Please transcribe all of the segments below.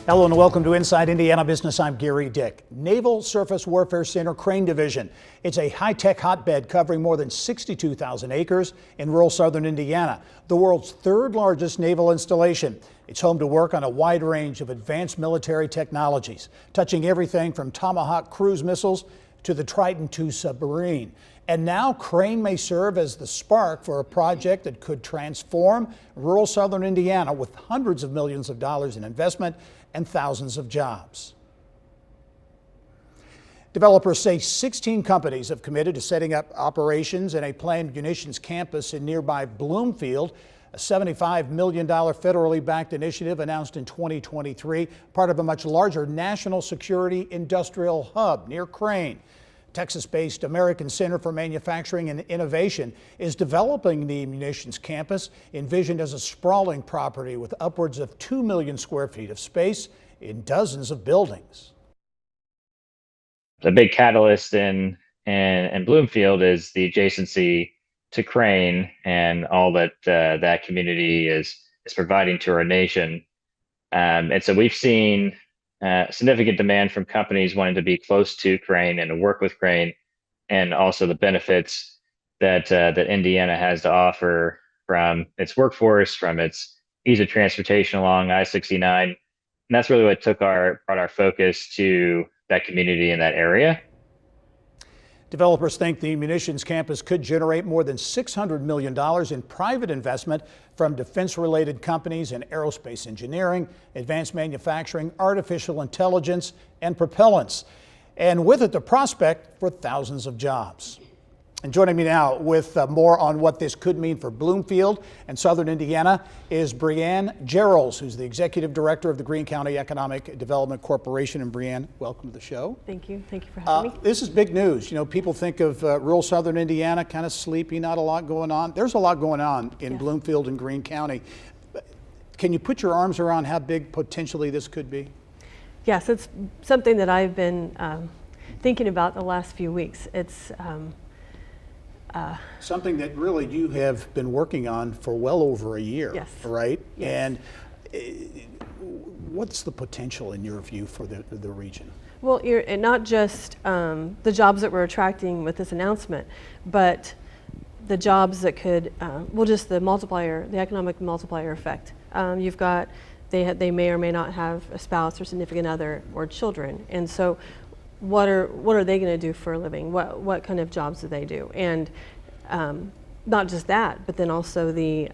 Hello and welcome to Inside Indiana Business. I'm Gerry Dick. Naval Surface Warfare Center Crane Division. It's a high-tech hotbed covering more than 62,000 acres in rural southern Indiana, the world's third largest naval installation. It's home to work on a wide range of advanced military technologies, touching everything from Tomahawk cruise missiles to the Triton II submarine. And now Crane may serve as the spark for a project that could transform rural southern Indiana with hundreds of millions of dollars in investment and thousands of jobs. Developers say 16 companies have committed to setting up operations in a planned Munitions Campus in nearby Bloomfield, a $75 million federally backed initiative announced in 2023, part of a much larger national security industrial hub near Crane. Texas-based American Center for Manufacturing and Innovation is developing the Munitions Campus, envisioned as a sprawling property with upwards of 2 million square feet of space in dozens of buildings. The big catalyst in Bloomfield is the adjacency to Crane and all that that community is providing to our nation. And so we've seen significant demand from companies wanting to be close to Crane and to work with Crane, and also the benefits that Indiana has to offer from its workforce, from its ease of transportation along I-69. And that's really what brought our focus to that community in that area. Developers think the Munitions Campus could generate more than $600 million in private investment from defense-related companies in aerospace engineering, advanced manufacturing, artificial intelligence, and propellants. And with it, the prospect for thousands of jobs. And joining me now with more on what this could mean for Bloomfield and southern Indiana is Brianne Jerrels, who's the Executive Director of the Greene County Economic Development Corporation. And Brianne, welcome to the show. Thank you. Thank you for having me. This is big news. You know, people think of rural southern Indiana, kind of sleepy, not a lot going on. There's a lot going on in Bloomfield and Greene County. Can you put your arms around how big potentially this could be? Yes, it's something that I've been thinking about the last few weeks. It's something that really you have been working on for well over a year, yes. Right? Yes. And what's the potential in your view for the region? Well, and not just the jobs that we're attracting with this announcement, but the jobs that could, just the multiplier, the economic multiplier effect. You've got, they may or may not have a spouse or significant other or children. And so what are they going to do for a living? What kind of jobs do they do? And not just that, but then also the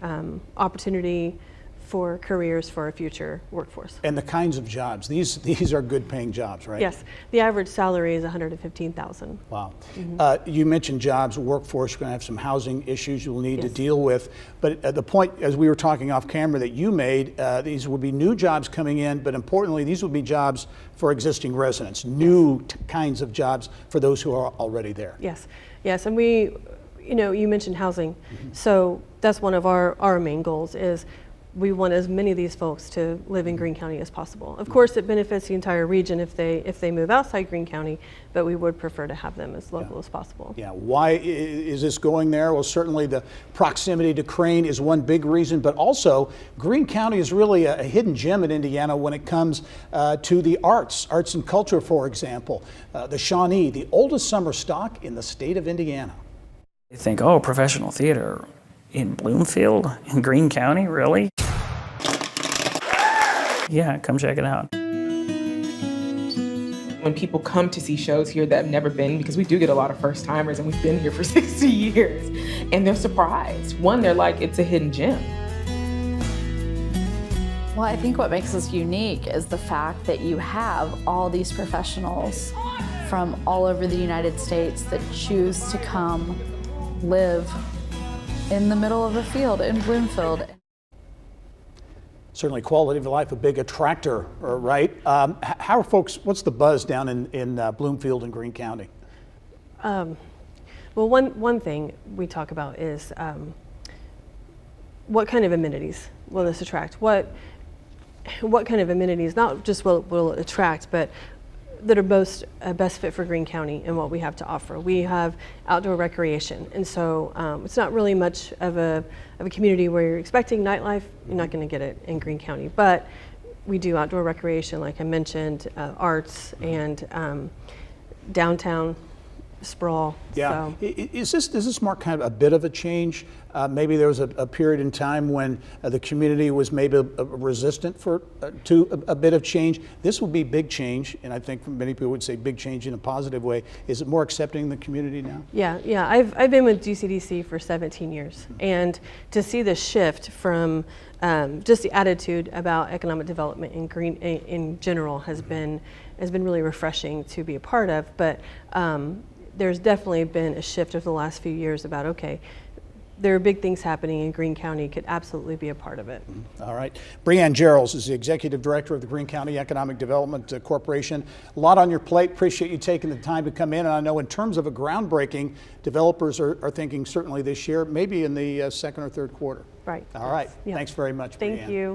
opportunity for careers for a future workforce. And the kinds of jobs, these are good paying jobs, right? Yes, the average salary is $115,000. Wow. Mm-hmm. You mentioned jobs, workforce, you're going to have some housing issues you'll need to deal with. But at the point, as we were talking off camera, that you made, these would be new jobs coming in, but importantly, these would be jobs for existing residents, new kinds of jobs for those who are already there. Yes, yes, and we, you mentioned housing. Mm-hmm. So that's one of our main goals is we want as many of these folks to live in Greene County as possible. Of course, it benefits the entire region if they move outside Greene County, but we would prefer to have them as local as possible. Yeah, why is this going there? Well, certainly the proximity to Crane is one big reason, but also Greene County is really a hidden gem in Indiana when it comes to the arts and culture, for example. The Shawnee, the oldest summer stock in the state of Indiana. You think, oh, professional theater in Bloomfield, in Greene County, really? Yeah, come check it out. When people come to see shows here that have never been, because we do get a lot of first timers and we've been here for 60 years, and they're surprised. One, they're like, it's a hidden gem. Well, I think what makes us unique is the fact that you have all these professionals from all over the United States that choose to come live in the middle of a field in Bloomfield. Certainly quality of life, a big attractor, right? How are folks, what's the buzz down in Bloomfield and Greene County? Well, one thing we talk about is what kind of amenities will this attract? What kind of amenities, not just will it attract, but that are best fit for Greene County and what we have to offer. We have outdoor recreation, and so it's not really much of a community where you're expecting nightlife. You're not going to get it in Greene County, but we do outdoor recreation, like I mentioned, arts, and downtown sprawl. Yeah. So. Does this mark kind of a bit of a change? Maybe there was a period in time when the community was maybe resistant to a bit of change. This would be big change, and I think many people would say big change in a positive way. Is it more accepting in the community now? Yeah. I've been with GCDC for 17 years, and to see the shift from just the attitude about economic development in general has been really refreshing to be a part of. But there's definitely been a shift over the last few years about, okay, there are big things happening in Greene County, could absolutely be a part of it. All right. Brianne Jerrels is the Executive Director of the Greene County Economic Development Corporation. A lot on your plate. Appreciate you taking the time to come in. And I know in terms of a groundbreaking, developers are thinking certainly this year, maybe in the second or third quarter. Right. All right. Yeah. Thanks very much, Brianne. Thank you.